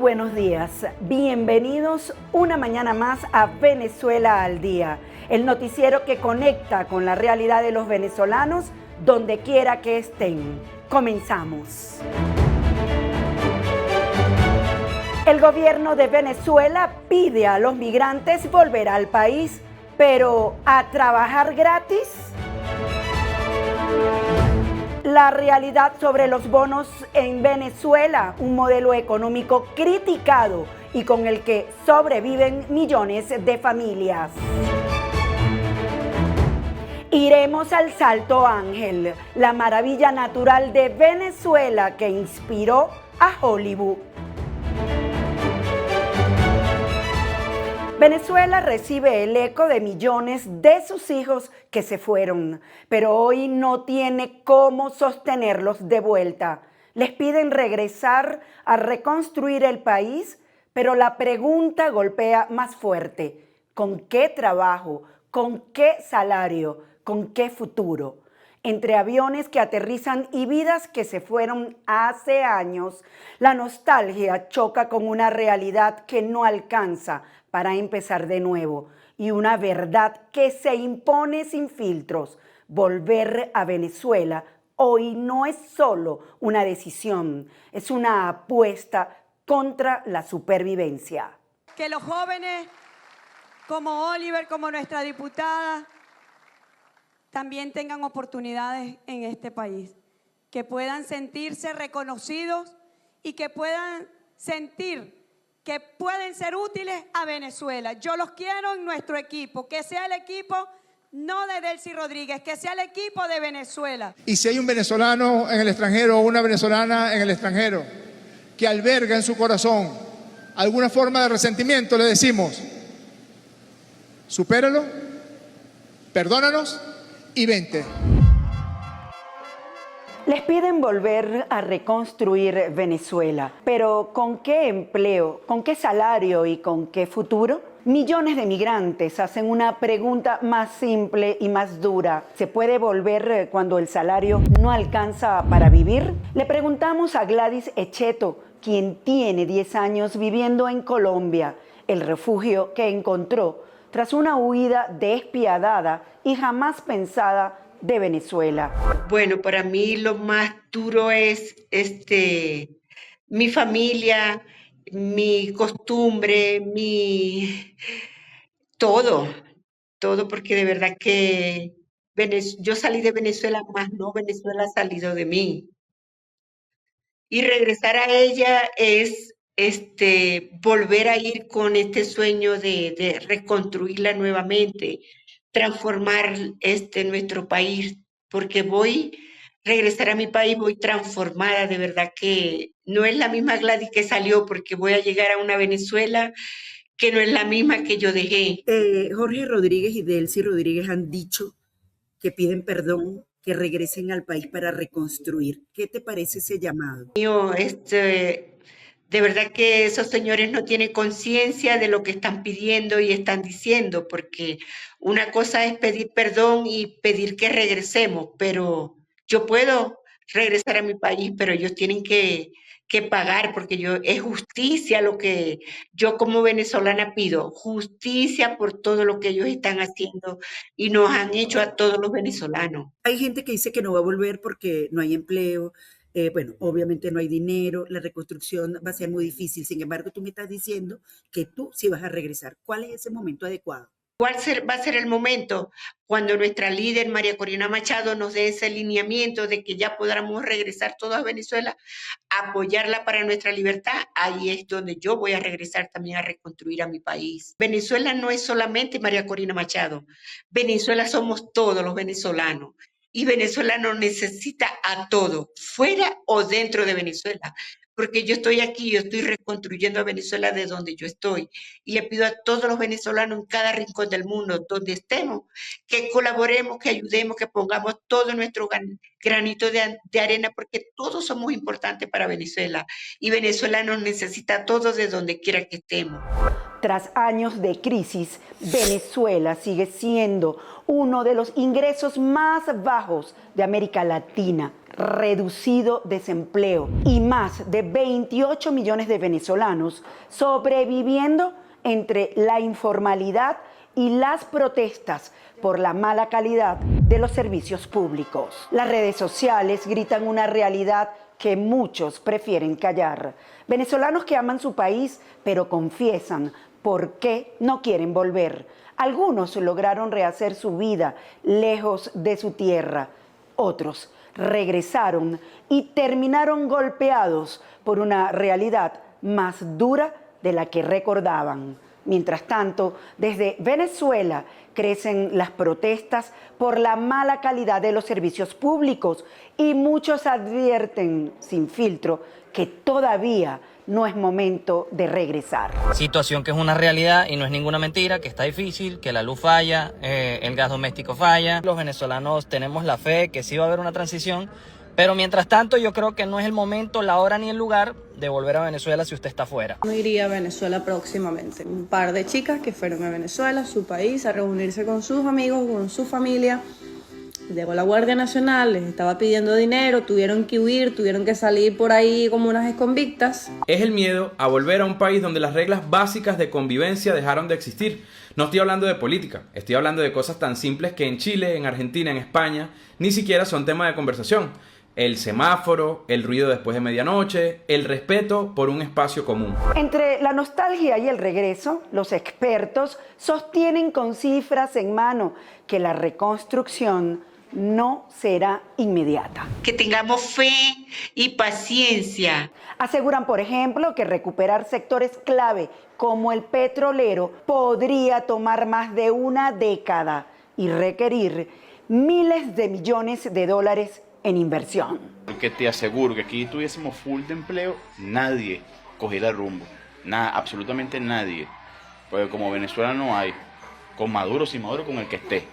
buenos días, bienvenidos una mañana más a Venezuela al Día, el noticiero que conecta con la realidad de los venezolanos donde quiera que estén. Comenzamos. El gobierno de Venezuela pide a los migrantes volver al país, pero ¿a trabajar gratis? La realidad sobre los bonos en Venezuela, un modelo económico criticado y con el que sobreviven millones de familias. Iremos al Salto Ángel, la maravilla natural de Venezuela que inspiró a Hollywood. Venezuela recibe el eco de millones de sus hijos que se fueron, pero hoy no tiene cómo sostenerlos de vuelta. Les piden regresar a reconstruir el país, pero la pregunta golpea más fuerte. ¿Con qué trabajo? ¿Con qué salario? ¿Con qué futuro? Entre aviones que aterrizan y vidas que se fueron hace años, la nostalgia choca con una realidad que no alcanza para empezar de nuevo y una verdad que se impone sin filtros. Volver a Venezuela hoy no es solo una decisión, es una apuesta contra la supervivencia. Que los jóvenes como Oliver, como nuestra diputada, también tengan oportunidades en este país, que puedan sentirse reconocidos y que puedan sentir que pueden ser útiles a Venezuela. Yo los quiero en nuestro equipo, que sea el equipo no de Delcy Rodríguez, que sea el equipo de Venezuela. Y si hay un venezolano en el extranjero o una venezolana en el extranjero que alberga en su corazón alguna forma de resentimiento, le decimos, supéralo, perdónanos y vente. Les piden volver a reconstruir Venezuela, pero ¿con qué empleo, con qué salario y con qué futuro? Millones de migrantes hacen una pregunta más simple y más dura. ¿Se puede volver cuando el salario no alcanza para vivir? Le preguntamos a Gladys Echeto, quien tiene 10 años viviendo en Colombia, el refugio que encontró tras una huida despiadada y jamás pensada de Venezuela. Bueno, para mí lo más duro es mi familia, mi costumbre, todo, porque de verdad que yo salí de Venezuela, más no Venezuela ha salido de mí. Y regresar a ella es volver a ir con este sueño de reconstruirla nuevamente, transformar nuestro país, porque regresar a mi país, voy transformada, de verdad que no es la misma Gladys que salió, porque voy a llegar a una Venezuela que no es la misma que yo dejé. Jorge Rodríguez y Delcy Rodríguez han dicho que piden perdón, que regresen al país para reconstruir. ¿Qué te parece ese llamado? De verdad que esos señores no tienen conciencia de lo que están pidiendo y están diciendo, porque una cosa es pedir perdón y pedir que regresemos, pero yo puedo regresar a mi país, pero ellos tienen que pagar, porque es justicia lo que yo como venezolana pido, justicia por todo lo que ellos están haciendo y nos han hecho a todos los venezolanos. Hay gente que dice que no va a volver porque no hay empleo. Bueno, obviamente no hay dinero, la reconstrucción va a ser muy difícil. Sin embargo, tú me estás diciendo que tú sí vas a regresar. ¿Cuál es ese momento adecuado? ¿Cuál va a ser el momento cuando nuestra líder María Corina Machado nos dé ese lineamiento de que ya podamos regresar todos a Venezuela, apoyarla para nuestra libertad? Ahí es donde yo voy a regresar también a reconstruir a mi país. Venezuela no es solamente María Corina Machado. Venezuela somos todos los venezolanos. Y Venezuela nos necesita a todos, fuera o dentro de Venezuela. Porque yo estoy aquí, yo estoy reconstruyendo a Venezuela de donde yo estoy. Y le pido a todos los venezolanos en cada rincón del mundo, donde estemos, que colaboremos, que ayudemos, que pongamos todo nuestro granito de arena, porque todos somos importantes para Venezuela. Y Venezuela nos necesita a todos de donde quiera que estemos. Tras años de crisis, Venezuela sigue siendo uno de los ingresos más bajos de América Latina, reducido desempleo y más de 28 millones de venezolanos sobreviviendo entre la informalidad y las protestas por la mala calidad de los servicios públicos. Las redes sociales gritan una realidad que muchos prefieren callar. Venezolanos que aman su país, pero confiesan por qué no quieren volver. Algunos lograron rehacer su vida lejos de su tierra. Otros regresaron y terminaron golpeados por una realidad más dura de la que recordaban. Mientras tanto, desde Venezuela crecen las protestas por la mala calidad de los servicios públicos y muchos advierten, sin filtro, que todavía no es momento de regresar. Situación que es una realidad y no es ninguna mentira, que está difícil, que la luz falla, el gas doméstico falla. Los venezolanos tenemos la fe que sí va a haber una transición, pero mientras tanto yo creo que no es el momento, la hora ni el lugar de volver a Venezuela si usted está fuera. No iría a Venezuela próximamente. Un par de chicas que fueron a Venezuela, su país, a reunirse con sus amigos, con su familia. Llegó la Guardia Nacional, les estaba pidiendo dinero, tuvieron que huir, tuvieron que salir por ahí como unas exconvictas. Es el miedo a volver a un país donde las reglas básicas de convivencia dejaron de existir. No estoy hablando de política, estoy hablando de cosas tan simples que en Chile, en Argentina, en España, ni siquiera son tema de conversación. El semáforo, el ruido después de medianoche, el respeto por un espacio común. Entre la nostalgia y el regreso, los expertos sostienen con cifras en mano que la reconstrucción no será inmediata. Que tengamos fe y paciencia. Aseguran, por ejemplo, que recuperar sectores clave como el petrolero podría tomar más de una década y requerir miles de millones de dólares en inversión. Que te aseguro que aquí tuviésemos full de empleo, nadie cogiera rumbo. Nada, absolutamente nadie. Porque como Venezuela no hay, con Maduro, sin Maduro, con el que esté.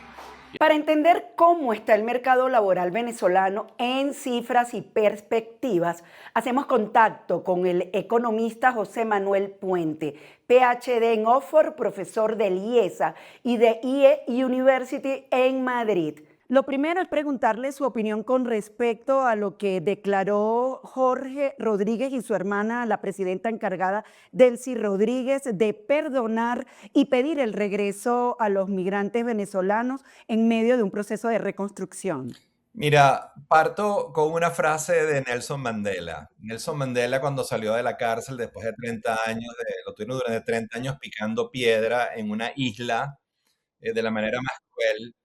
Para entender cómo está el mercado laboral venezolano en cifras y perspectivas, hacemos contacto con el economista José Manuel Puente, PhD en Oxford, profesor del IESA y de IE University en Madrid. Lo primero es preguntarle su opinión con respecto a lo que declaró Jorge Rodríguez y su hermana, la presidenta encargada, Delcy Rodríguez, de perdonar y pedir el regreso a los migrantes venezolanos en medio de un proceso de reconstrucción. Mira, parto con una frase de Nelson Mandela. Nelson Mandela, cuando salió de la cárcel después de 30 años, lo tuvieron durante 30 años picando piedra en una isla de la manera más cruel.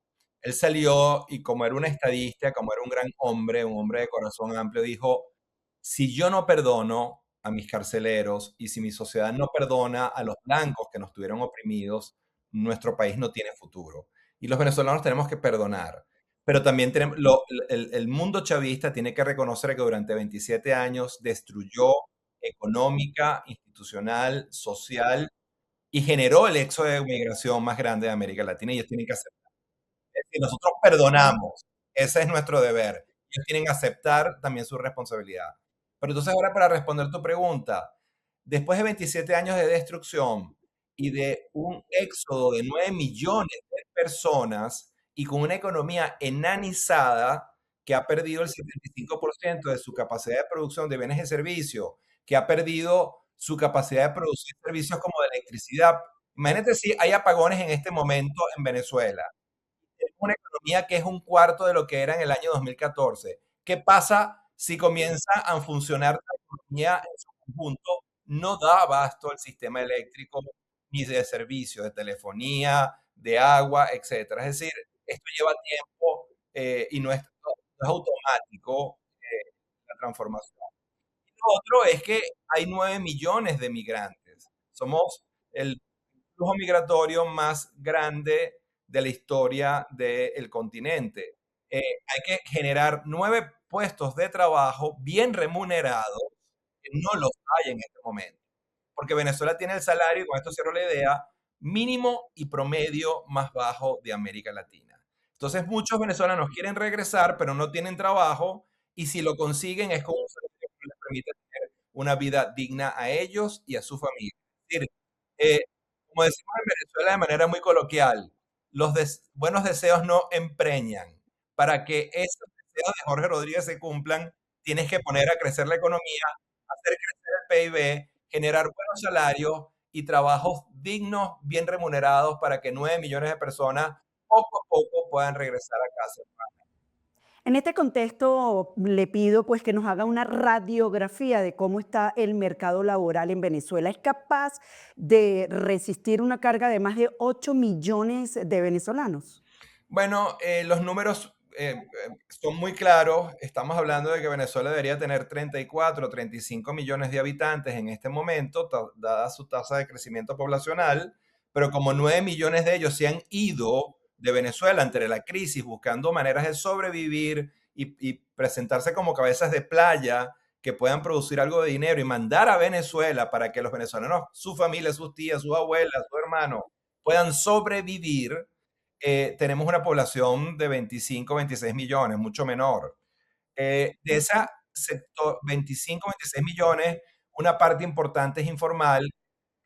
Él salió y como era un estadista, como era un gran hombre, un hombre de corazón amplio, dijo, si yo no perdono a mis carceleros y si mi sociedad no perdona a los blancos que nos tuvieron oprimidos, nuestro país no tiene futuro. Y los venezolanos tenemos que perdonar. Pero también tenemos, el mundo chavista tiene que reconocer que durante 27 años destruyó económica, institucional, social y generó el éxodo de migración más grande de América Latina y ellos tienen que aceptar. Si nosotros perdonamos, ese es nuestro deber. Ellos tienen que aceptar también su responsabilidad. Pero entonces ahora para responder tu pregunta, después de 27 años de destrucción y de un éxodo de 9 millones de personas y con una economía enanizada que ha perdido el 75% de su capacidad de producción de bienes y servicios, que ha perdido su capacidad de producir servicios como de electricidad. Imagínate si hay apagones en este momento en Venezuela. Es una economía que es un cuarto de lo que era en el año 2014. ¿Qué pasa si comienza a funcionar la economía en su conjunto? No da abasto el sistema eléctrico ni de servicios, de telefonía, de agua, etc. Es decir, esto lleva tiempo y no es automático la transformación. Y lo otro es que hay 9 millones de migrantes. Somos el flujo migratorio más grande de la historia del continente. Hay que generar 9 puestos de trabajo bien remunerados, que no los hay en este momento. Porque Venezuela tiene el salario, y con esto cierro la idea, mínimo y promedio más bajo de América Latina. Entonces muchos venezolanos quieren regresar, pero no tienen trabajo, y si lo consiguen es con un salario que les permite tener una vida digna a ellos y a su familia. Es decir, como decimos en Venezuela de manera muy coloquial, los buenos deseos no empreñan. Para que esos deseos de Jorge Rodríguez se cumplan, tienes que poner a crecer la economía, hacer crecer el PIB, generar buenos salarios y trabajos dignos, bien remunerados, para que 9 millones de personas poco a poco puedan regresar a casa. En este contexto, le pido pues que nos haga una radiografía de cómo está el mercado laboral en Venezuela. ¿Es capaz de resistir una carga de más de 8 millones de venezolanos? Bueno, los números son muy claros. Estamos hablando de que Venezuela debería tener 34 o 35 millones de habitantes en este momento, dada su tasa de crecimiento poblacional, pero como 9 millones de ellos se han ido de Venezuela entre la crisis buscando maneras de sobrevivir y presentarse como cabezas de playa que puedan producir algo de dinero y mandar a Venezuela para que los venezolanos, su familia, sus tías, sus abuelas, sus hermanos, puedan sobrevivir. Tenemos una población de 25, 26 millones, mucho menor. De esa sector, 25, 26 millones, una parte importante es informal.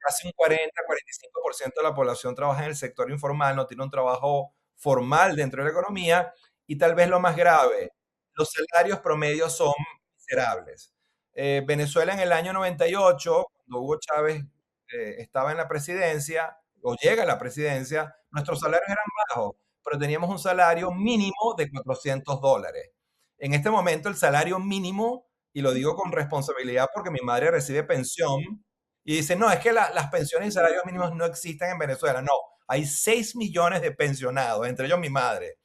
Casi un 40-45% de la población trabaja en el sector informal, no tiene un trabajo formal dentro de la economía. Y tal vez lo más grave, los salarios promedios son miserables. Venezuela en el año 98, cuando Hugo Chávez estaba en la presidencia, o llega a la presidencia, nuestros salarios eran bajos, pero teníamos un salario mínimo de $400. En este momento el salario mínimo, y lo digo con responsabilidad porque mi madre recibe pensión, y dice, no, es que las pensiones y salarios mínimos no existen en Venezuela. No, hay 6 millones de pensionados, entre ellos mi madre.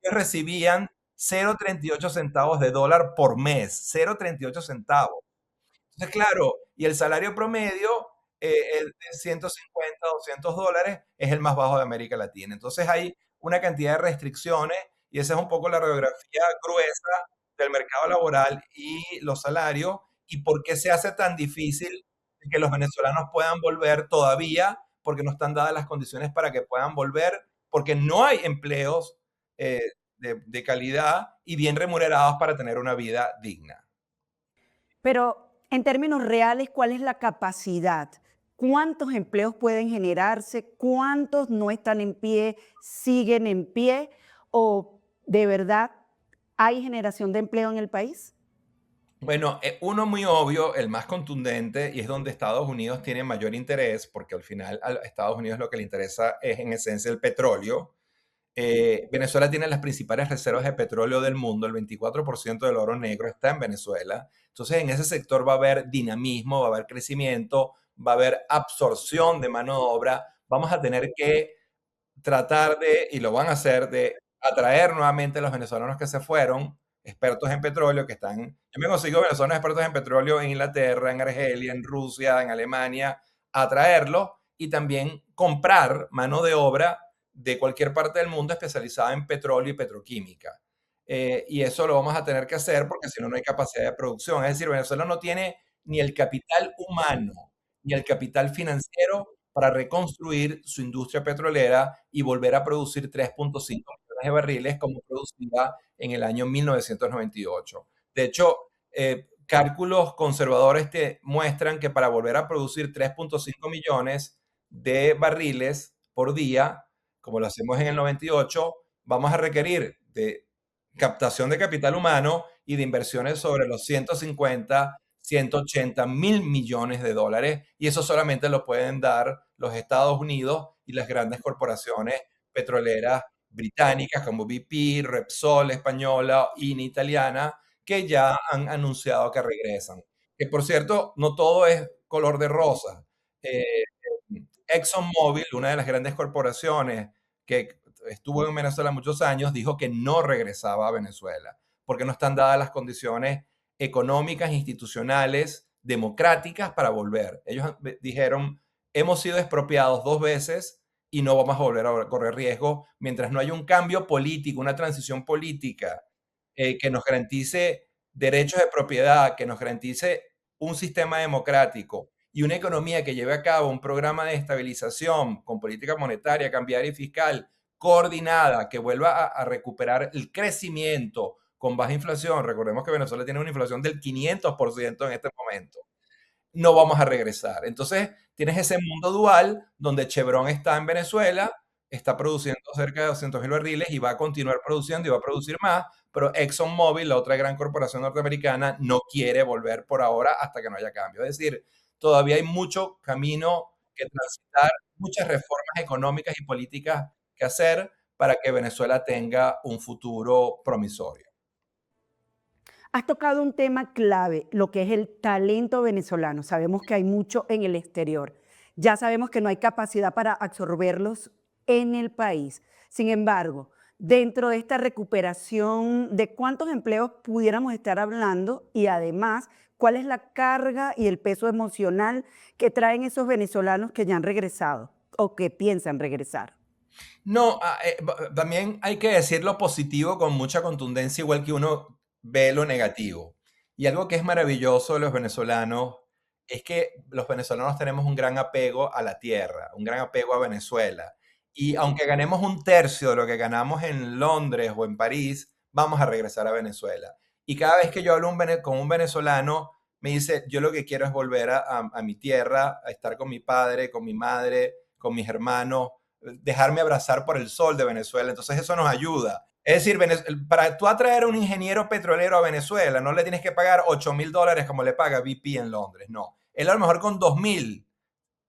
Ellos recibían 0,38 centavos de dólar por mes, 0,38 centavos. Entonces, claro, y el salario promedio, el de 150, $200, es el más bajo de América Latina. Entonces hay una cantidad de restricciones y esa es un poco la radiografía gruesa del mercado laboral y los salarios y por qué se hace tan difícil que los venezolanos puedan volver todavía, porque no están dadas las condiciones para que puedan volver, porque no hay empleos de calidad y bien remunerados para tener una vida digna. Pero en términos reales, ¿cuál es la capacidad? ¿Cuántos empleos pueden generarse? ¿Cuántos no están en pie, siguen en pie? ¿O de verdad hay generación de empleo en el país? Bueno, uno muy obvio, el más contundente, y es donde Estados Unidos tiene mayor interés, porque al final a Estados Unidos lo que le interesa es en esencia el petróleo. Venezuela tiene las principales reservas de petróleo del mundo, el 24% del oro negro está en Venezuela. Entonces en ese sector va a haber dinamismo, va a haber crecimiento, va a haber absorción de mano de obra. Vamos a tener que tratar de, y lo van a hacer, de atraer nuevamente a los venezolanos que se fueron, expertos en petróleo, que están, yo me consigo venezolanos expertos en petróleo en Inglaterra, en Argelia, en Rusia, en Alemania, atraerlos y también comprar mano de obra de cualquier parte del mundo especializada en petróleo y petroquímica. Y eso lo vamos a tener que hacer porque si no, no hay capacidad de producción. Es decir, Venezuela no tiene ni el capital humano, ni el capital financiero para reconstruir su industria petrolera y volver a producir 3.5 millones de barriles como producía en el año 1998. De hecho, cálculos conservadores te muestran que para volver a producir 3.5 millones de barriles por día, como lo hacemos en el 98, vamos a requerir de captación de capital humano y de inversiones sobre los 150, 180 mil millones de dólares, y eso solamente lo pueden dar los Estados Unidos y las grandes corporaciones petroleras británicas como BP, Repsol española, INI italiana, que ya han anunciado que regresan. Que por cierto, no todo es color de rosa. ExxonMobil, una de las grandes corporaciones que estuvo en Venezuela muchos años, dijo que no regresaba a Venezuela, porque no están dadas las condiciones económicas, institucionales, democráticas para volver. Ellos dijeron, hemos sido expropiados 2 veces y no vamos a volver a correr riesgo mientras no haya un cambio político, una transición política que nos garantice derechos de propiedad, que nos garantice un sistema democrático y una economía que lleve a cabo un programa de estabilización con política monetaria, cambiaria y fiscal coordinada, que vuelva a recuperar el crecimiento con baja inflación. Recordemos que Venezuela tiene una inflación del 500% en este momento. no vamos a regresar. Entonces, tienes ese mundo dual donde Chevron está en Venezuela, está produciendo cerca de 200.000 barriles y va a continuar produciendo y va a producir más, pero ExxonMobil, la otra gran corporación norteamericana, no quiere volver por ahora hasta que no haya cambio. Es decir, todavía hay mucho camino que transitar, muchas reformas económicas y políticas que hacer para que Venezuela tenga un futuro promisorio. Has tocado un tema clave, lo que es el talento venezolano. Sabemos que hay mucho en el exterior. Ya sabemos que no hay capacidad para absorberlos en el país. Sin embargo, dentro de esta recuperación, ¿de cuántos empleos pudiéramos estar hablando? Y además, ¿cuál es la carga y el peso emocional que traen esos venezolanos que ya han regresado o que piensan regresar? No, también hay que decir lo positivo con mucha contundencia, igual que uno ve lo negativo. Y algo que es maravilloso de los venezolanos es que los venezolanos tenemos un gran apego a la tierra, un gran apego a Venezuela. Y aunque ganemos un tercio de lo que ganamos en Londres o en París, vamos a regresar a Venezuela. Y cada vez que yo hablo con un venezolano, me dice, yo lo que quiero es volver a mi tierra, a estar con mi padre, con mi madre, con mis hermanos, dejarme abrazar por el sol de Venezuela. Entonces eso nos ayuda. Es decir, para tú atraer a un ingeniero petrolero a Venezuela, no le tienes que pagar $8,000 como le paga BP en Londres, no. Él a lo mejor con 2,000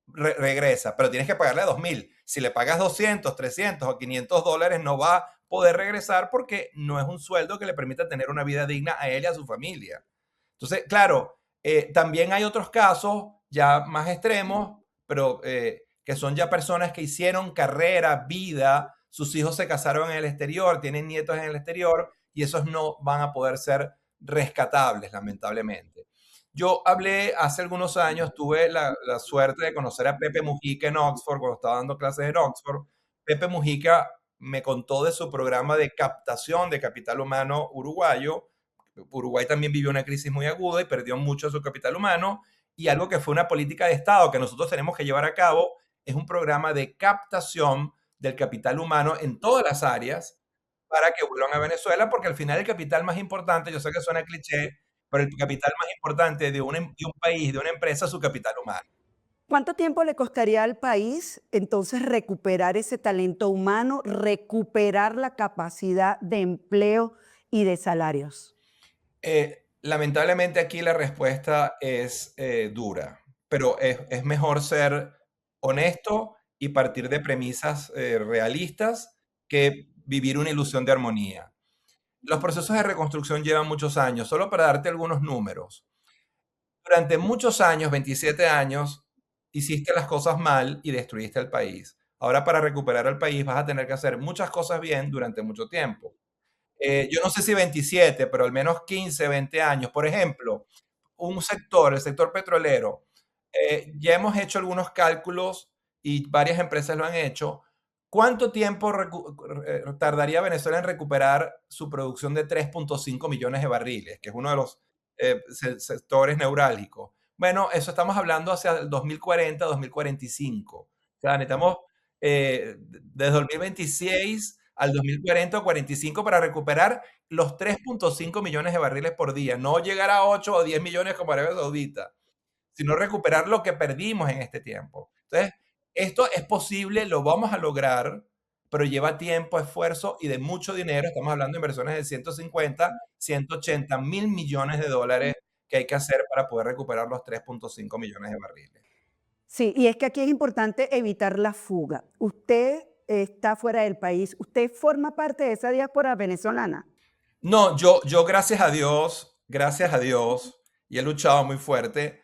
regresa, pero tienes que pagarle a 2,000. Si le pagas 200, 300 o $500, no va a poder regresar porque no es un sueldo que le permita tener una vida digna a él y a su familia. Entonces, claro, también hay otros casos ya más extremos, pero que son ya personas que hicieron carrera, vida, sus hijos se casaron en el exterior, tienen nietos en el exterior y esos no van a poder ser rescatables, lamentablemente. Yo hablé hace algunos años, tuve la suerte de conocer a Pepe Mujica en Oxford, cuando estaba dando clases en Oxford. Pepe Mujica me contó de su programa de captación de capital humano uruguayo. Uruguay también vivió una crisis muy aguda y perdió mucho de su capital humano. Y algo que fue una política de Estado que nosotros tenemos que llevar a cabo es un programa de captación del capital humano en todas las áreas para que vuelvan a Venezuela, porque al final el capital más importante, yo sé que suena cliché, pero el capital más importante de un país, de una empresa, es su capital humano. ¿Cuánto tiempo le costaría al país entonces recuperar ese talento humano, recuperar la capacidad de empleo y de salarios? Lamentablemente aquí la respuesta es dura, pero es mejor ser honesto y partir de premisas realistas que vivir una ilusión de armonía. Los procesos de reconstrucción llevan muchos años. Solo para darte algunos números. Durante muchos años, 27 años, hiciste las cosas mal y destruiste el país. Ahora para recuperar el país vas a tener que hacer muchas cosas bien durante mucho tiempo. Yo no sé si 27, pero al menos 15, 20 años. Por ejemplo, un sector, el sector petrolero, ya hemos hecho algunos cálculos y varias empresas lo han hecho. ¿Cuánto tiempo tardaría Venezuela en recuperar su producción de 3.5 millones de barriles, que es uno de los sectores neurálgicos? Bueno, eso estamos hablando hacia el 2040, 2045. O sea, necesitamos desde 2026 al 2040 o 45 para recuperar los 3.5 millones de barriles por día. No llegar a 8 o 10 millones como Arabia Saudita, sino recuperar lo que perdimos en este tiempo. Entonces, esto es posible, lo vamos a lograr, pero lleva tiempo, esfuerzo y de mucho dinero. Estamos hablando de inversiones de 150, 180 mil millones de dólares que hay que hacer para poder recuperar los 3.5 millones de barriles. Sí, y es que aquí es importante evitar la fuga. Usted está fuera del país, ¿usted forma parte de esa diáspora venezolana? No, yo gracias a Dios, y he luchado muy fuerte,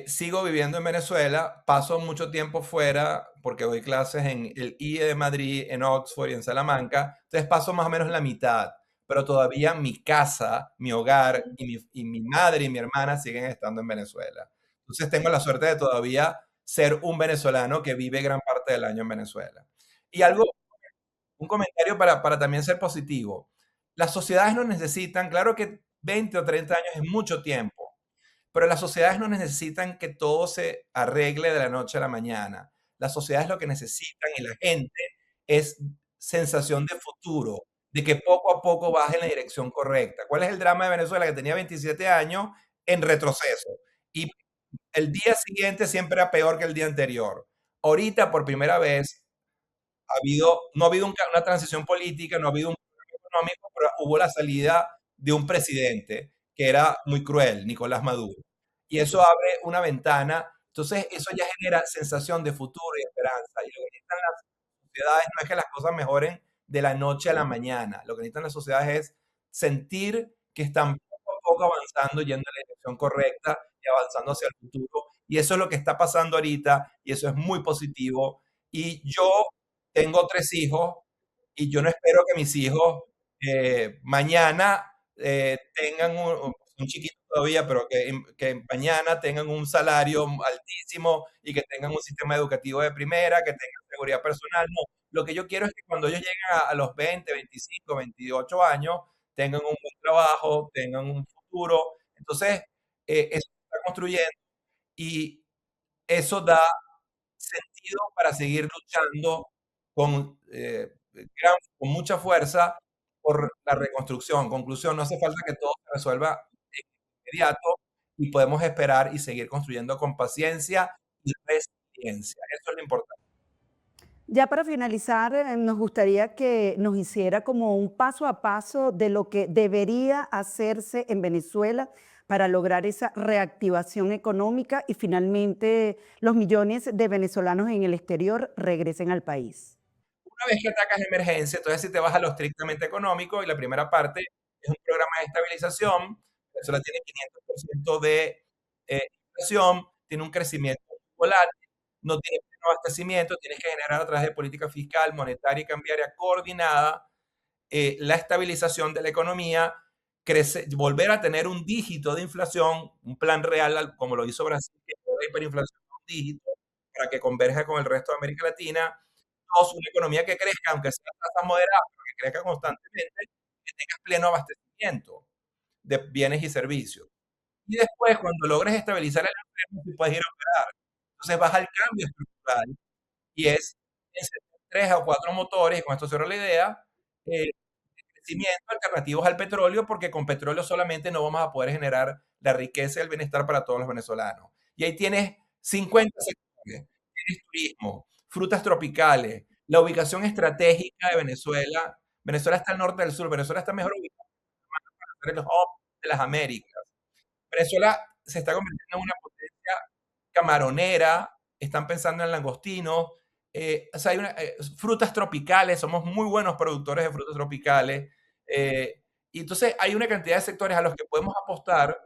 sigo viviendo en Venezuela, paso mucho tiempo fuera porque doy clases en el IE de Madrid, en Oxford y en Salamanca, entonces paso más o menos la mitad, pero todavía mi casa, mi hogar y mi madre y mi hermana siguen estando en Venezuela. Entonces tengo la suerte de todavía ser un venezolano que vive gran parte del año en Venezuela. Y un comentario para también ser positivo. Las sociedades no necesitan, claro que 20 o 30 años es mucho tiempo, pero las sociedades no necesitan que todo se arregle de la noche a la mañana. Las sociedades lo que necesitan y la gente es sensación de futuro, de que poco a poco baje en la dirección correcta. ¿Cuál es el drama de Venezuela? Que tenía 27 años en retroceso. Y el día siguiente siempre era peor que el día anterior. Ahorita, por primera vez, no ha habido una transición política, no ha habido un cambio económico, pero hubo la salida de un presidente que era muy cruel, Nicolás Maduro. Y eso abre una ventana, entonces eso ya genera sensación de futuro y esperanza. Y lo que necesitan las sociedades no es que las cosas mejoren de la noche a la mañana, lo que necesitan las sociedades es sentir que están poco a poco avanzando, yendo en la dirección correcta y avanzando hacia el futuro. Y eso es lo que está pasando ahorita y eso es muy positivo. Y yo tengo 3 hijos y yo no espero que mis hijos mañana tengan un chiquito todavía, pero que mañana tengan un salario altísimo y que tengan un sistema educativo de primera, que tengan seguridad personal. No, lo que yo quiero es que cuando ellos lleguen a los 20, 25, 28 años, tengan un buen trabajo, tengan un futuro. Entonces, eso se está construyendo y eso da sentido para seguir luchando con, con mucha fuerza por la reconstrucción. Conclusión, no hace falta que todo se resuelva de inmediato y podemos esperar y seguir construyendo con paciencia y resiliencia. Eso es lo importante. Ya para finalizar, nos gustaría que nos hiciera como un paso a paso de lo que debería hacerse en Venezuela para lograr esa reactivación económica y finalmente los millones de venezolanos en el exterior regresen al país. Una vez que atacas emergencia, entonces si te vas a lo estrictamente económico y la primera parte es un programa de estabilización, Venezuela tiene 500% de inflación, tiene un crecimiento volátil, no tiene pleno abastecimiento, tienes que generar a través de política fiscal, monetaria y cambiaria coordinada la estabilización de la economía, volver a tener un dígito de inflación, un plan real como lo hizo Brasil, que fue de hiperinflación a un dígito para que converja con el resto de América Latina. Dos, una economía que crezca, aunque sea a tasas moderadas, pero que crezca constantemente, que tenga pleno abastecimiento de bienes y servicios. Y después, cuando logres estabilizar el empleo, tú puedes ir a operar. Entonces vas al cambio estructural y es encender 3 o 4 motores, y con esto cierro la idea, de crecimiento alternativos al petróleo, porque con petróleo solamente no vamos a poder generar la riqueza y el bienestar para todos los venezolanos. Y ahí tienes 50 sectores, tienes turismo, frutas tropicales, la ubicación estratégica de Venezuela. Venezuela está al norte del sur, Venezuela está mejor ubicada para ser el hub de las Américas. Venezuela se está convirtiendo en una potencia camaronera, están pensando en langostinos, o sea, hay frutas tropicales, somos muy buenos productores de frutas tropicales, y entonces hay una cantidad de sectores a los que podemos apostar.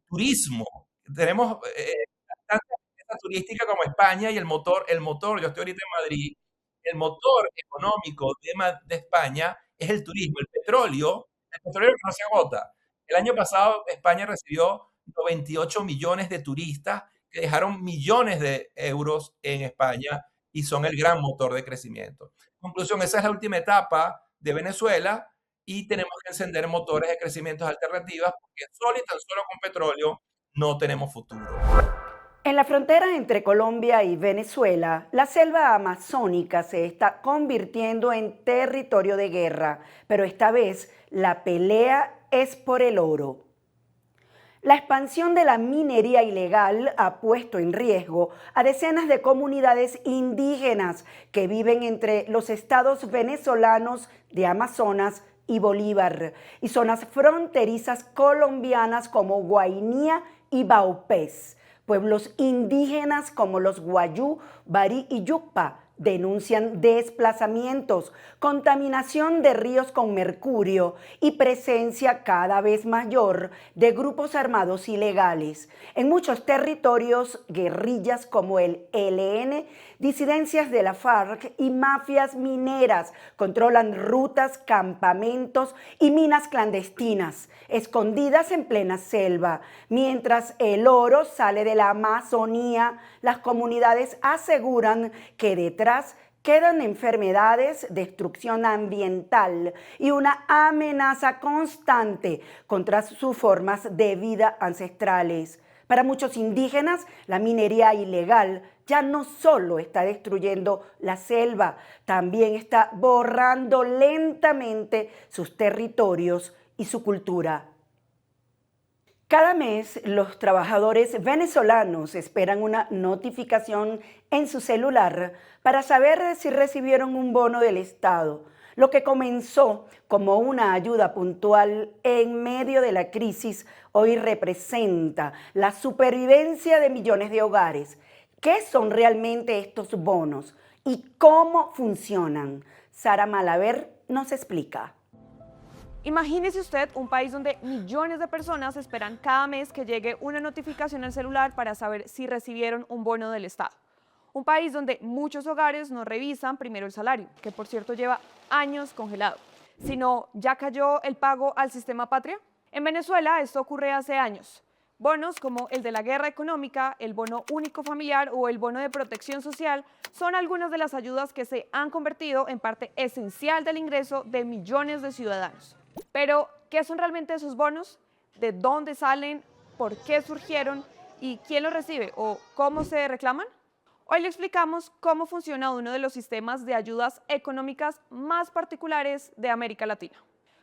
Turismo, tenemos tanta riqueza turística como España y el motor, yo estoy ahorita en Madrid, el motor económico de España es el turismo, el petróleo que no se agota. El año pasado España recibió 98 millones de turistas que dejaron millones de euros en España y son el gran motor de crecimiento. Conclusión, esa es la última etapa de Venezuela y tenemos que encender motores de crecimiento alternativas porque solo y tan solo con petróleo no tenemos futuro. En la frontera entre Colombia y Venezuela, la selva amazónica se está convirtiendo en territorio de guerra, pero esta vez la pelea es por el oro. La expansión de la minería ilegal ha puesto en riesgo a decenas de comunidades indígenas que viven entre los estados venezolanos de Amazonas y Bolívar y zonas fronterizas colombianas como Guainía y Baupés. Pueblos indígenas como los Guayú, Barí y Yucpa denuncian desplazamientos, contaminación de ríos con mercurio y presencia cada vez mayor de grupos armados ilegales. En muchos territorios, guerrillas como el ELN, disidencias de la FARC y mafias mineras controlan rutas, campamentos y minas clandestinas, escondidas en plena selva. Mientras el oro sale de la Amazonía, las comunidades aseguran que detrás quedan enfermedades, destrucción ambiental y una amenaza constante contra sus formas de vida ancestrales. Para muchos indígenas, la minería ilegal ya no solo está destruyendo la selva, también está borrando lentamente sus territorios y su cultura. Cada mes los trabajadores venezolanos esperan una notificación en su celular para saber si recibieron un bono del Estado, lo que comenzó como una ayuda puntual en medio de la crisis, hoy representa la supervivencia de millones de hogares. ¿Qué son realmente estos bonos y cómo funcionan? Sara Malaver nos explica. Imagínese usted un país donde millones de personas esperan cada mes que llegue una notificación al celular para saber si recibieron un bono del Estado. Un país donde muchos hogares no revisan primero el salario, que por cierto lleva años congelado, sino ya cayó el pago al sistema patria. En Venezuela esto ocurre hace años. Bonos como el de la guerra económica, el bono único familiar o el bono de protección social son algunas de las ayudas que se han convertido en parte esencial del ingreso de millones de ciudadanos. Pero, ¿qué son realmente esos bonos? ¿De dónde salen? ¿Por qué surgieron? ¿Y quién los recibe? ¿O cómo se reclaman? Hoy le explicamos cómo funciona uno de los sistemas de ayudas económicas más particulares de América Latina.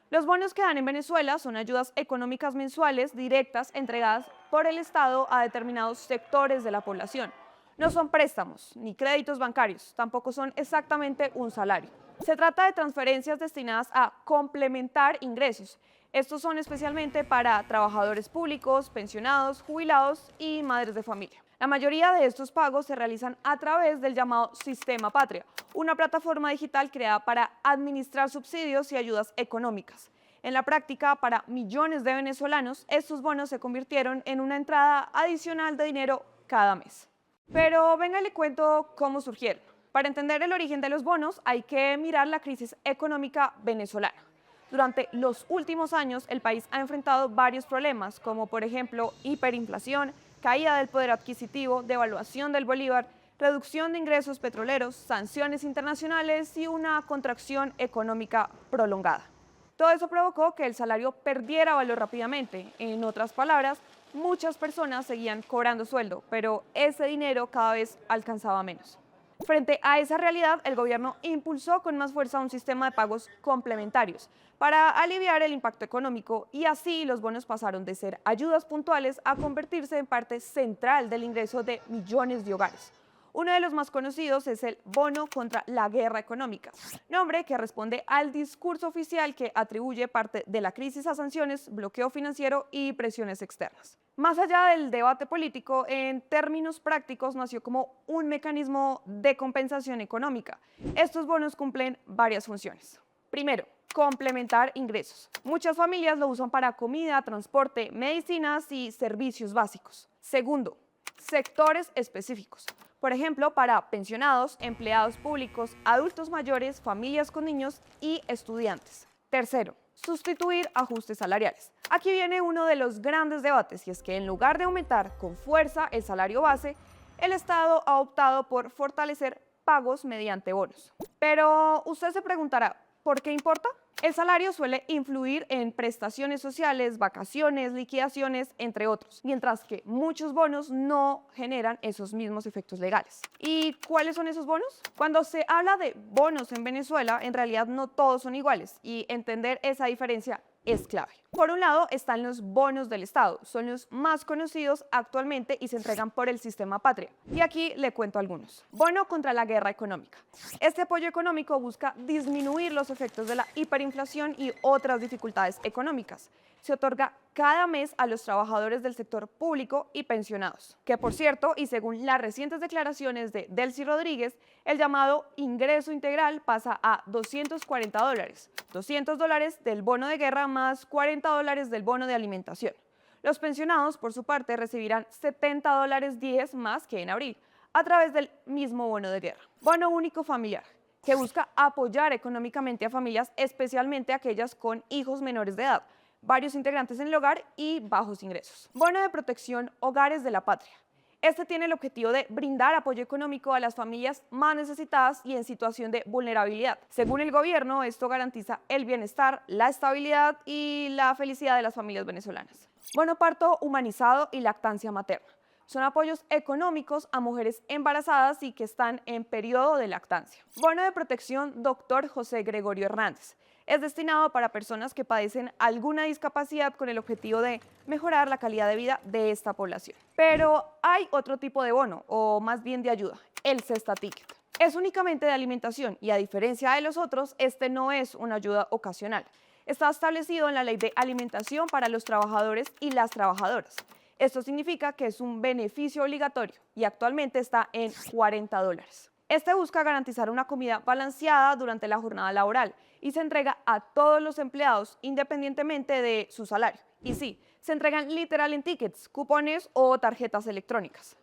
Los bonos que dan en Venezuela son ayudas económicas mensuales directas entregadas por el Estado a determinados sectores de la población. No son préstamos ni créditos bancarios, tampoco son exactamente un salario. Se trata de transferencias destinadas a complementar ingresos. Estos son especialmente para trabajadores públicos, pensionados, jubilados y madres de familia. La mayoría de estos pagos se realizan a través del llamado Sistema Patria, una plataforma digital creada para administrar subsidios y ayudas económicas. En la práctica, para millones de venezolanos, estos bonos se convirtieron en una entrada adicional de dinero cada mes. Pero venga, le cuento cómo surgieron. Para entender el origen de los bonos hay que mirar la crisis económica venezolana. Durante los últimos años el país ha enfrentado varios problemas, como por ejemplo hiperinflación, caída del poder adquisitivo, devaluación del bolívar, reducción de ingresos petroleros, sanciones internacionales y una contracción económica prolongada. Todo eso provocó que el salario perdiera valor rápidamente. En otras palabras, muchas personas seguían cobrando sueldo, pero ese dinero cada vez alcanzaba menos. Frente a esa realidad, el gobierno impulsó con más fuerza un sistema de pagos complementarios para aliviar el impacto económico y así los bonos pasaron de ser ayudas puntuales a convertirse en parte central del ingreso de millones de hogares. Uno de los más conocidos es el Bono contra la Guerra Económica, nombre que responde al discurso oficial que atribuye parte de la crisis a sanciones, bloqueo financiero y presiones externas. Más allá del debate político, en términos prácticos nació como un mecanismo de compensación económica. Estos bonos cumplen varias funciones. Primero, complementar ingresos. Muchas familias lo usan para comida, transporte, medicinas y servicios básicos. Segundo, sectores específicos. Por ejemplo, para pensionados, empleados públicos, adultos mayores, familias con niños y estudiantes. Tercero, sustituir ajustes salariales. Aquí viene uno de los grandes debates y es que en lugar de aumentar con fuerza el salario base, el Estado ha optado por fortalecer pagos mediante bonos. Pero usted se preguntará, ¿por qué importa? El salario suele influir en prestaciones sociales, vacaciones, liquidaciones, entre otros, mientras que muchos bonos no generan esos mismos efectos legales. ¿Y cuáles son esos bonos? Cuando se habla de bonos en Venezuela, en realidad no todos son iguales y entender esa diferencia es clave. Por un lado están los bonos del Estado, son los más conocidos actualmente y se entregan por el Sistema Patria. Y aquí le cuento algunos. Bono contra la guerra económica. Este apoyo económico busca disminuir los efectos de la hiperinflación y otras dificultades económicas. Se otorga cada mes a los trabajadores del sector público y pensionados, que por cierto, y según las recientes declaraciones de Delcy Rodríguez, el llamado ingreso integral pasa a $240, $200 del bono de guerra más $40 del bono de alimentación. Los pensionados, por su parte, recibirán $70.10 más que en abril, a través del mismo bono de guerra. Bono único familiar, que busca apoyar económicamente a familias, especialmente aquellas con hijos menores de edad, varios integrantes en el hogar y bajos ingresos. Bono de protección Hogares de la Patria. Este tiene el objetivo de brindar apoyo económico a las familias más necesitadas y en situación de vulnerabilidad. Según el gobierno, esto garantiza el bienestar, la estabilidad y la felicidad de las familias venezolanas. Bono parto humanizado y lactancia materna. Son apoyos económicos a mujeres embarazadas y que están en periodo de lactancia. Bono de protección Dr. José Gregorio Hernández. es destinado para personas que padecen alguna discapacidad con el objetivo de mejorar la calidad de vida de esta población. Pero hay otro tipo de bono, o más bien de ayuda, el Cesta Ticket. Es únicamente de alimentación y a diferencia de los otros, este no es una ayuda ocasional. Está establecido en la Ley de Alimentación para los Trabajadores y las Trabajadoras. Esto significa que es un beneficio obligatorio y actualmente está en $40. Este busca garantizar una comida balanceada durante la jornada laboral y se entrega a todos los empleados independientemente de su salario. Y sí, se entregan literal en tickets, cupones o tarjetas electrónicas.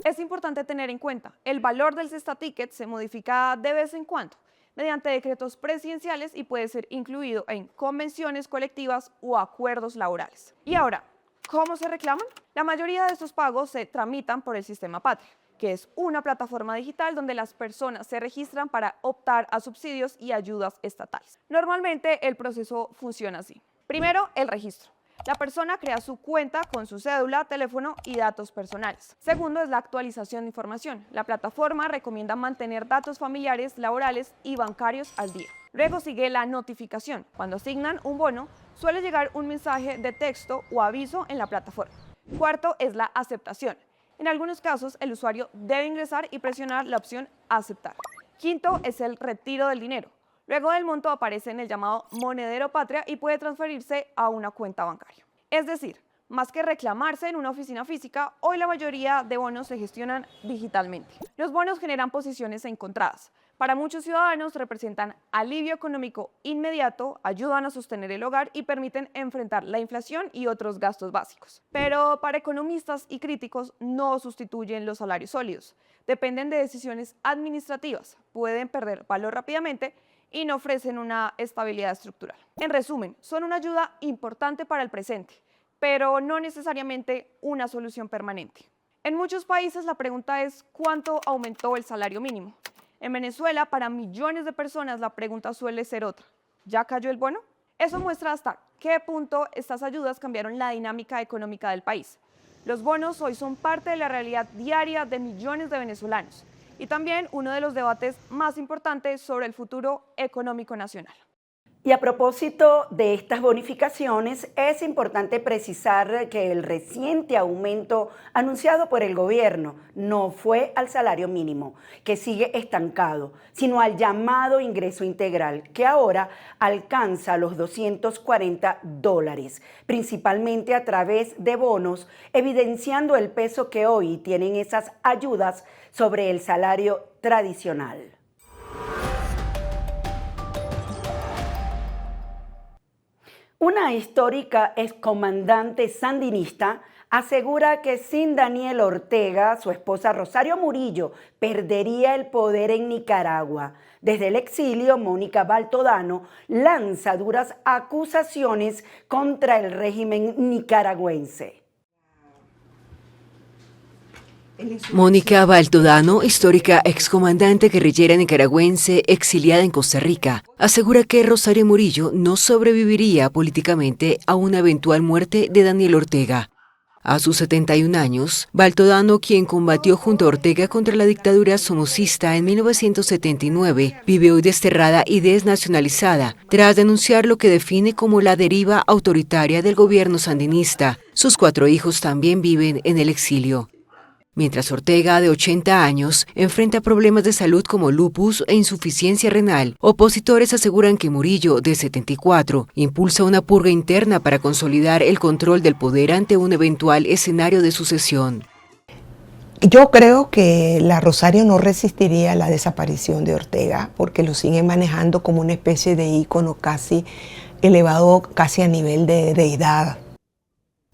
Es importante tener en cuenta, el valor del Cesta Ticket se modifica de vez en cuando mediante decretos presidenciales y puede ser incluido en convenciones colectivas o acuerdos laborales. Y ahora, ¿cómo se reclaman? La mayoría de estos pagos se tramitan por el Sistema Patria, que es una plataforma digital donde las personas se registran para optar a subsidios y ayudas estatales. Normalmente el proceso funciona así. Primero, el registro. La persona crea su cuenta con su cédula, teléfono y datos personales. Segundo es la actualización de información. La plataforma recomienda mantener datos familiares, laborales y bancarios al día. Luego sigue la notificación. Cuando asignan un bono, suele llegar un mensaje de texto o aviso en la plataforma. Cuarto es la aceptación. En algunos casos, el usuario debe ingresar y presionar la opción aceptar. Quinto es el retiro del dinero. Luego del monto aparece en el llamado monedero patria y puede transferirse a una cuenta bancaria. Es decir, más que reclamarse en una oficina física, hoy la mayoría de bonos se gestionan digitalmente. Los bonos generan posiciones encontradas. Para muchos ciudadanos representan alivio económico inmediato, ayudan a sostener el hogar y permiten enfrentar la inflación y otros gastos básicos. Pero para economistas y críticos no sustituyen los salarios sólidos. Dependen de decisiones administrativas, pueden perder valor rápidamente y no ofrecen una estabilidad estructural. En resumen, son una ayuda importante para el presente, pero no necesariamente una solución permanente. En muchos países la pregunta es ¿cuánto aumentó el salario mínimo? En Venezuela, para millones de personas la pregunta suele ser otra. ¿Ya cayó el bono? Eso muestra hasta qué punto estas ayudas cambiaron la dinámica económica del país. Los bonos hoy son parte de la realidad diaria de millones de venezolanos y también uno de los debates más importantes sobre el futuro económico nacional. Y a propósito de estas bonificaciones, es importante precisar que el reciente aumento anunciado por el gobierno no fue al salario mínimo, que sigue estancado, sino al llamado ingreso integral, que ahora alcanza los $240, principalmente a través de bonos, evidenciando el peso que hoy tienen esas ayudas sobre el salario tradicional. Una histórica excomandante sandinista asegura que sin Daniel Ortega, su esposa Rosario Murillo perdería el poder en Nicaragua. Desde el exilio, Mónica Baltodano lanza duras acusaciones contra el régimen nicaragüense. Mónica Baltodano, histórica excomandante guerrillera nicaragüense exiliada en Costa Rica, asegura que Rosario Murillo no sobreviviría políticamente a una eventual muerte de Daniel Ortega. A sus 71 años, Baltodano, quien combatió junto a Ortega contra la dictadura somocista en 1979, vive hoy desterrada y desnacionalizada, tras denunciar lo que define como la deriva autoritaria del gobierno sandinista. Sus 4 hijos también viven en el exilio. Mientras Ortega, de 80 años, enfrenta problemas de salud como lupus e insuficiencia renal, opositores aseguran que Murillo, de 74, impulsa una purga interna para consolidar el control del poder ante un eventual escenario de sucesión. Yo creo que la Rosario no resistiría la desaparición de Ortega porque lo siguen manejando como una especie de ícono casi elevado, casi a nivel de deidad.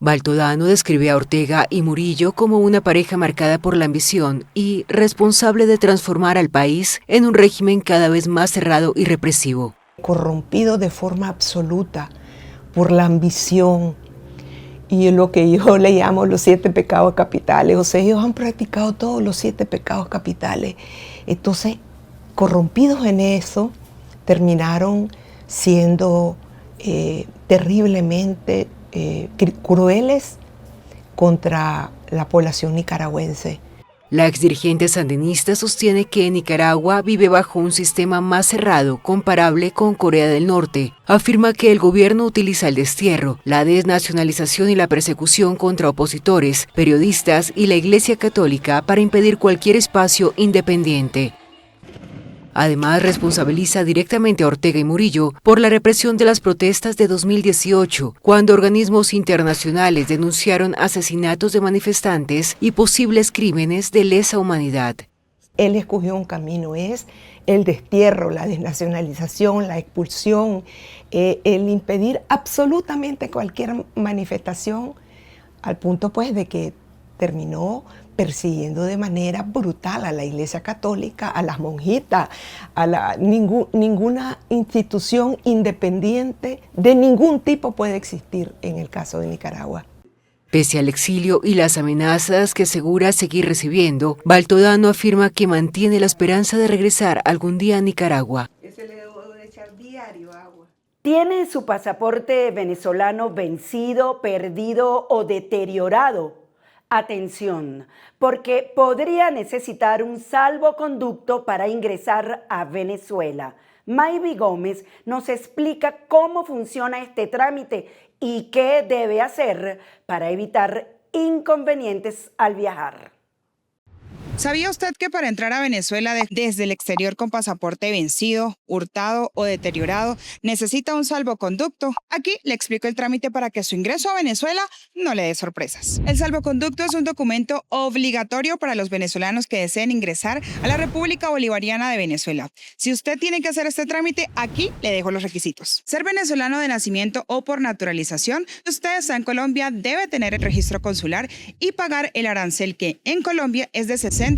Baltodano describe a Ortega y Murillo como una pareja marcada por la ambición y responsable de transformar al país en un régimen cada vez más cerrado y represivo. Corrompido de forma absoluta por la ambición y lo que yo le llamo los 7 pecados capitales. O sea, ellos han practicado todos los 7 pecados capitales. Entonces, corrompidos en eso, terminaron siendo terriblemente crueles contra la población nicaragüense. La exdirigente sandinista sostiene que Nicaragua vive bajo un sistema más cerrado, comparable con Corea del Norte. Afirma que el gobierno utiliza el destierro, la desnacionalización y la persecución contra opositores, periodistas y la Iglesia Católica para impedir cualquier espacio independiente. Además, responsabiliza directamente a Ortega y Murillo por la represión de las protestas de 2018, cuando organismos internacionales denunciaron asesinatos de manifestantes y posibles crímenes de lesa humanidad. Él escogió un camino, es el destierro, la desnacionalización, la expulsión, el impedir absolutamente cualquier manifestación, al punto pues de que terminó persiguiendo de manera brutal a la Iglesia Católica, a las monjitas, a ninguna institución independiente de ningún tipo puede existir en el caso de Nicaragua. Pese al exilio y las amenazas que asegura seguir recibiendo, Baltodano afirma que mantiene la esperanza de regresar algún día a Nicaragua. ¿Tiene su pasaporte venezolano vencido, perdido o deteriorado? Atención, porque podría necesitar un salvoconducto para ingresar a Venezuela. Maybi Gómez nos explica cómo funciona este trámite y qué debe hacer para evitar inconvenientes al viajar. ¿Sabía usted que para entrar a Venezuela desde el exterior con pasaporte vencido, hurtado o deteriorado necesita un salvoconducto? Aquí le explico el trámite para que su ingreso a Venezuela no le dé sorpresas. El salvoconducto es un documento obligatorio para los venezolanos que deseen ingresar a la República Bolivariana de Venezuela. Si usted tiene que hacer este trámite, aquí le dejo los requisitos. Ser venezolano de nacimiento o por naturalización. Si usted está en Colombia, debe tener el registro consular y pagar el arancel que en Colombia es de $60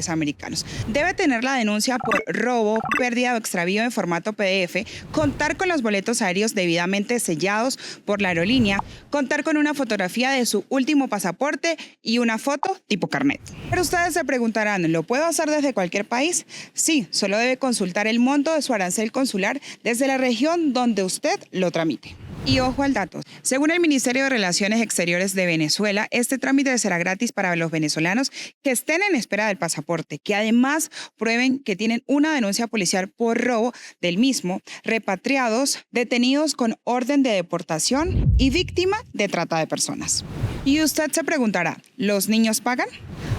americanos. Debe tener la denuncia por robo, pérdida o extravío en formato PDF, contar con los boletos aéreos debidamente sellados por la aerolínea, contar con una fotografía de su último pasaporte y una foto tipo carnet. Pero ustedes se preguntarán, ¿lo puedo hacer desde cualquier país? Sí, solo debe consultar el monto de su arancel consular desde la región donde usted lo tramite. Y ojo al dato, según el Ministerio de Relaciones Exteriores de Venezuela, este trámite será gratis para los venezolanos que estén en espera del pasaporte, que además prueben que tienen una denuncia policial por robo del mismo, repatriados, detenidos con orden de deportación y víctima de trata de personas. Y usted se preguntará, ¿los niños pagan?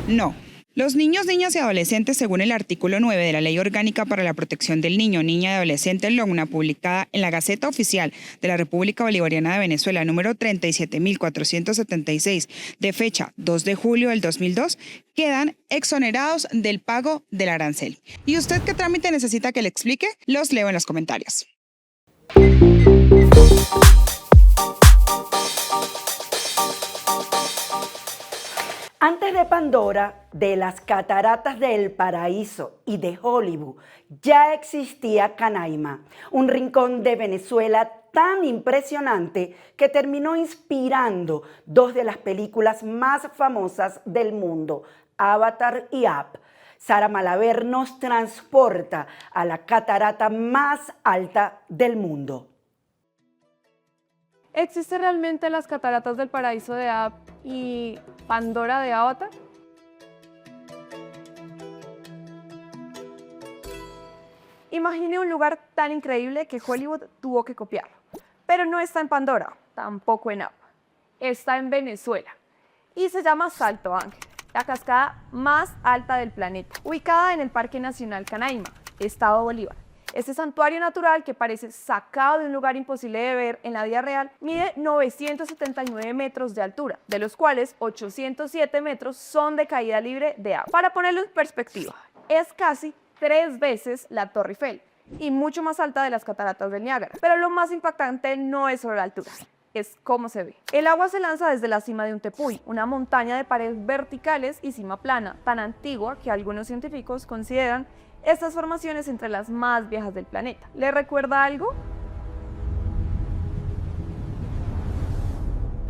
No. Los niños, niñas y adolescentes, según el artículo 9 de la Ley Orgánica para la Protección del Niño, Niña y Adolescente, LOGNA, publicada en la Gaceta Oficial de la República Bolivariana de Venezuela, número 37.476, de fecha 2 de julio del 2002, quedan exonerados del pago del arancel. ¿Y usted qué trámite necesita que le explique? Los leo en los comentarios. Antes de Pandora, de las Cataratas del Paraíso y de Hollywood, ya existía Canaima, un rincón de Venezuela tan impresionante que terminó inspirando dos de las películas más famosas del mundo, Avatar y Up. Sara Malaver nos transporta a la catarata más alta del mundo. ¿Existen realmente las cataratas del paraíso de Up y Pandora de Avatar? Imagine un lugar tan increíble que Hollywood tuvo que copiarlo. Pero no está en Pandora, tampoco en Up. Está en Venezuela y se llama Salto Ángel, la cascada más alta del planeta, ubicada en el Parque Nacional Canaima, Estado Bolívar. Este santuario natural, que parece sacado de un lugar imposible de ver en la vida real, mide 979 metros de altura, de los cuales 807 metros son de caída libre de agua. Para ponerlo en perspectiva, es casi 3 veces la Torre Eiffel y mucho más alta de las cataratas del Niágara. Pero lo más impactante no es solo la altura, es cómo se ve. El agua se lanza desde la cima de un tepuy, una montaña de paredes verticales y cima plana, tan antigua que algunos científicos consideran estas formaciones entre las más viejas del planeta. ¿Le recuerda algo?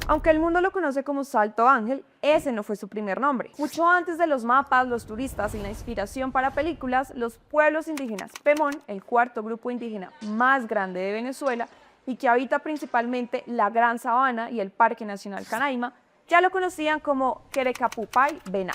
Aunque el mundo lo conoce como Salto Ángel, ese no fue su primer nombre. Mucho antes de los mapas, los turistas y la inspiración para películas, los pueblos indígenas Pemón, el cuarto grupo indígena más grande de Venezuela y que habita principalmente la Gran Sabana y el Parque Nacional Canaima, ya lo conocían como Querecapupay Bená.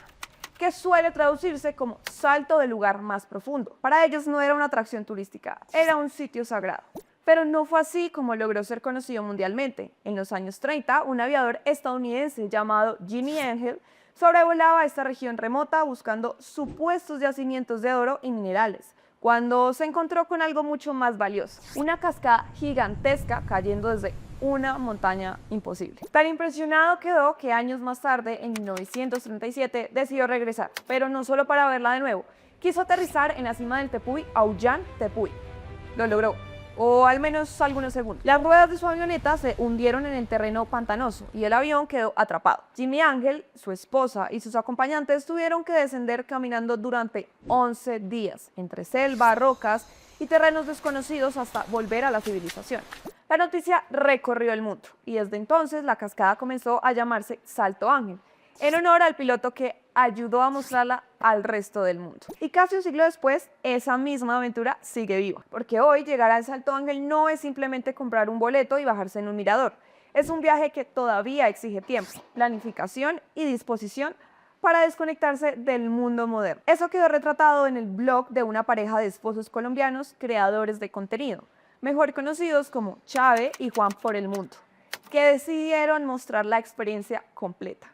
que suele traducirse como salto del lugar más profundo. Para ellos no era una atracción turística, era un sitio sagrado. Pero no fue así como logró ser conocido mundialmente. En los años 30, un aviador estadounidense llamado Jimmy Angel sobrevolaba esta región remota buscando supuestos yacimientos de oro y minerales, cuando se encontró con algo mucho más valioso, una cascada gigantesca cayendo desde una montaña imposible. Tan impresionado quedó que años más tarde, en 1937, decidió regresar, pero no solo para verla de nuevo, quiso aterrizar en la cima del tepuy Auyán Tepuy. Lo logró, o al menos algunos segundos. Las ruedas de su avioneta se hundieron en el terreno pantanoso y el avión quedó atrapado. Jimmy Angel, su esposa y sus acompañantes tuvieron que descender caminando durante 11 días, entre selva, rocas y terrenos desconocidos hasta volver a la civilización. La noticia recorrió el mundo y desde entonces la cascada comenzó a llamarse Salto Ángel, en honor al piloto que ayudó a mostrarla al resto del mundo. Y casi un siglo después, esa misma aventura sigue viva, porque hoy llegar al Salto Ángel no es simplemente comprar un boleto y bajarse en un mirador. Es un viaje que todavía exige tiempo, planificación y disposición para desconectarse del mundo moderno. Eso quedó retratado en el blog de una pareja de esposos colombianos creadores de contenido, mejor conocidos como Chave y Juan por el Mundo, que decidieron mostrar la experiencia completa.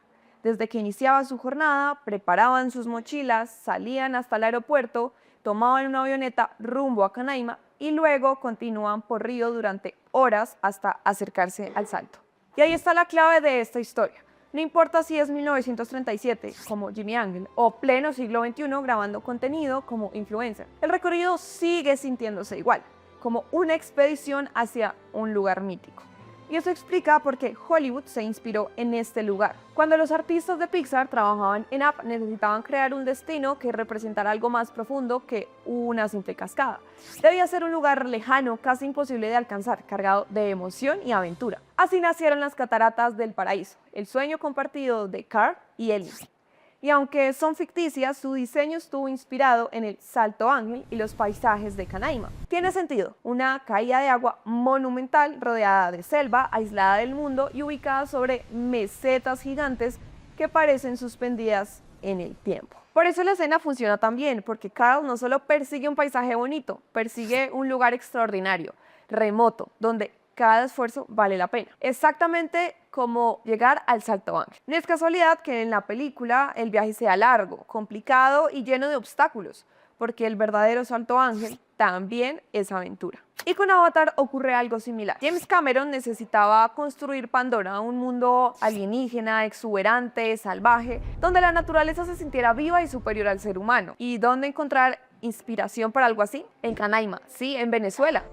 Desde que iniciaba su jornada, preparaban sus mochilas, salían hasta el aeropuerto, tomaban una avioneta rumbo a Canaima y luego continúan por río durante horas hasta acercarse al salto. Y ahí está la clave de esta historia. No importa si es 1937, como Jimmy Angel, o pleno siglo XXI grabando contenido como influencer. El recorrido sigue sintiéndose igual, como una expedición hacia un lugar mítico. Y eso explica por qué Hollywood se inspiró en este lugar. Cuando los artistas de Pixar trabajaban en Up, necesitaban crear un destino que representara algo más profundo que una simple cascada. Debía ser un lugar lejano, casi imposible de alcanzar, cargado de emoción y aventura. Así nacieron las Cataratas del Paraíso, el sueño compartido de Carl y Ellie. Y aunque son ficticias, su diseño estuvo inspirado en el Salto Ángel y los paisajes de Canaima. Tiene sentido, una caída de agua monumental rodeada de selva, aislada del mundo y ubicada sobre mesetas gigantes que parecen suspendidas en el tiempo. Por eso la escena funciona tan bien, porque Carl no solo persigue un paisaje bonito, persigue un lugar extraordinario, remoto, donde cada esfuerzo vale la pena. Exactamente como llegar al Salto Ángel. No es casualidad que en la película el viaje sea largo, complicado y lleno de obstáculos, porque el verdadero Salto Ángel también es aventura. Y con Avatar ocurre algo similar. James Cameron necesitaba construir Pandora, un mundo alienígena, exuberante, salvaje, donde la naturaleza se sintiera viva y superior al ser humano. ¿Y dónde encontrar inspiración para algo así? En Canaima, sí, en Venezuela.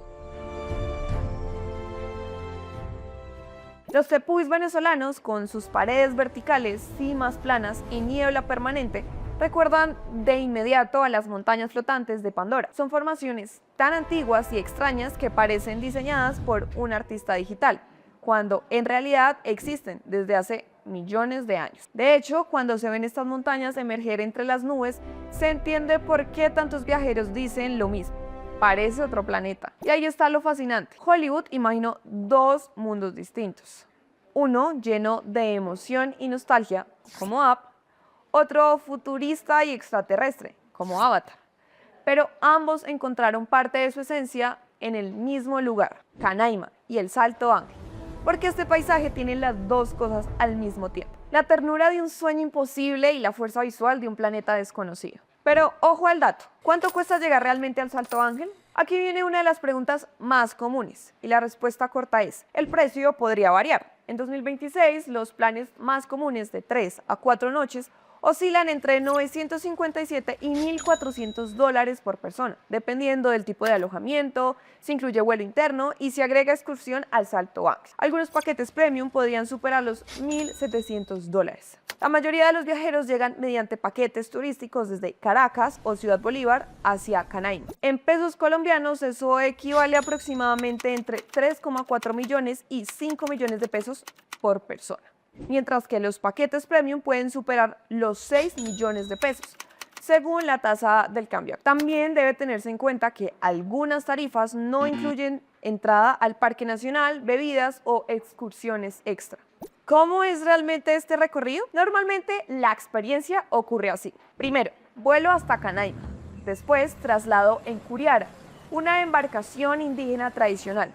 Los tepuys venezolanos, con sus paredes verticales, cimas planas y niebla permanente, recuerdan de inmediato a las montañas flotantes de Pandora. Son formaciones tan antiguas y extrañas que parecen diseñadas por un artista digital, cuando en realidad existen desde hace millones de años. De hecho, cuando se ven estas montañas emerger entre las nubes, se entiende por qué tantos viajeros dicen lo mismo. Parece otro planeta. Y ahí está lo fascinante. Hollywood imaginó dos mundos distintos. Uno lleno de emoción y nostalgia, como Up, otro futurista y extraterrestre, como Avatar. Pero ambos encontraron parte de su esencia en el mismo lugar, Canaima y el Salto Ángel, porque este paisaje tiene las dos cosas al mismo tiempo: la ternura de un sueño imposible y la fuerza visual de un planeta desconocido. Pero ojo al dato, ¿cuánto cuesta llegar realmente al Salto Ángel? Aquí viene una de las preguntas más comunes y la respuesta corta es: el precio podría variar. En 2026, los planes más comunes de 3 a 4 noches oscilan entre $957 y $1.400 por persona, dependiendo del tipo de alojamiento, si incluye vuelo interno y si agrega excursión al Salto Ángel. Algunos paquetes premium podrían superar los $1.700. La mayoría de los viajeros llegan mediante paquetes turísticos desde Caracas o Ciudad Bolívar hacia Canaima. En pesos colombianos, eso equivale aproximadamente entre 3,4 millones y 5 millones de pesos por persona, mientras que los paquetes premium pueden superar los 6 millones de pesos, según la tasa del cambio. También debe tenerse en cuenta que algunas tarifas no incluyen entrada al Parque Nacional, bebidas o excursiones extra. ¿Cómo es realmente este recorrido? Normalmente la experiencia ocurre así. Primero, vuelo hasta Canaima. Después, traslado en Curiara, una embarcación indígena tradicional,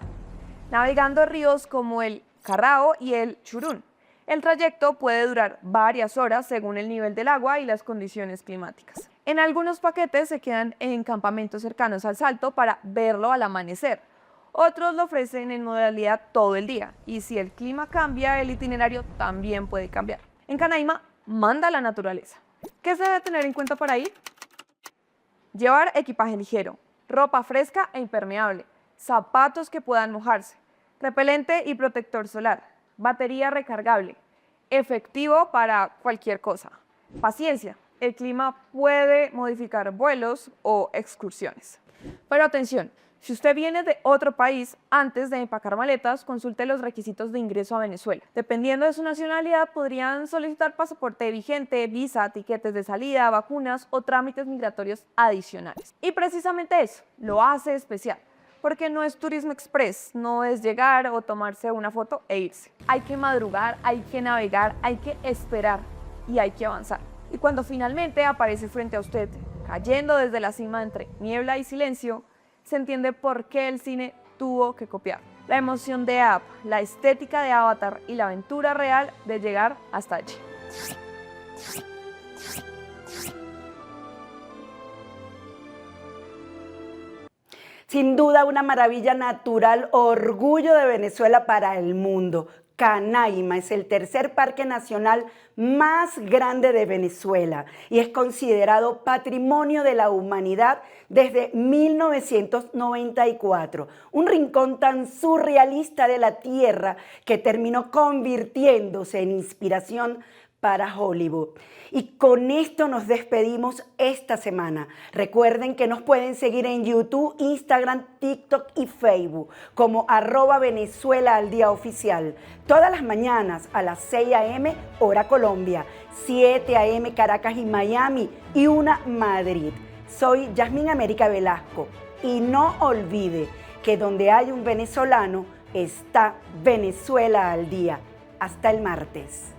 navegando ríos como el Carrao y el Churún. El trayecto puede durar varias horas según el nivel del agua y las condiciones climáticas. En algunos paquetes se quedan en campamentos cercanos al Salto para verlo al amanecer. Otros lo ofrecen en modalidad todo el día y si el clima cambia, el itinerario también puede cambiar. En Canaima manda la naturaleza. ¿Qué se debe tener en cuenta para ir? Llevar equipaje ligero, ropa fresca e impermeable, zapatos que puedan mojarse, repelente y protector solar, batería recargable, efectivo para cualquier cosa. Paciencia, el clima puede modificar vuelos o excursiones. Pero atención, si usted viene de otro país, antes de empacar maletas, consulte los requisitos de ingreso a Venezuela. Dependiendo de su nacionalidad, podrían solicitar pasaporte vigente, visa, tiquetes de salida, vacunas o trámites migratorios adicionales. Y precisamente eso lo hace especial, porque no es turismo express, no es llegar o tomarse una foto e irse. Hay que madrugar, hay que navegar, hay que esperar y hay que avanzar. Y cuando finalmente aparece frente a usted, cayendo desde la cima entre niebla y silencio, se entiende por qué el cine tuvo que copiar. La emoción de App, la estética de Avatar y la aventura real de llegar hasta allí. Sin duda una maravilla natural, orgullo de Venezuela para el mundo. Canaima es el tercer parque nacional más grande de Venezuela y es considerado Patrimonio de la Humanidad desde 1994. Un rincón tan surrealista de la tierra que terminó convirtiéndose en inspiración para Hollywood. Y con esto nos despedimos esta semana. Recuerden que nos pueden seguir en YouTube, Instagram, TikTok y Facebook como @Venezuela al Día Oficial. Todas las mañanas a las 6 a.m. hora Colombia, 7 a.m. Caracas y Miami y 1 Madrid. Soy Yasmín América Velasco y no olvide que donde hay un venezolano está Venezuela al Día. Hasta el martes.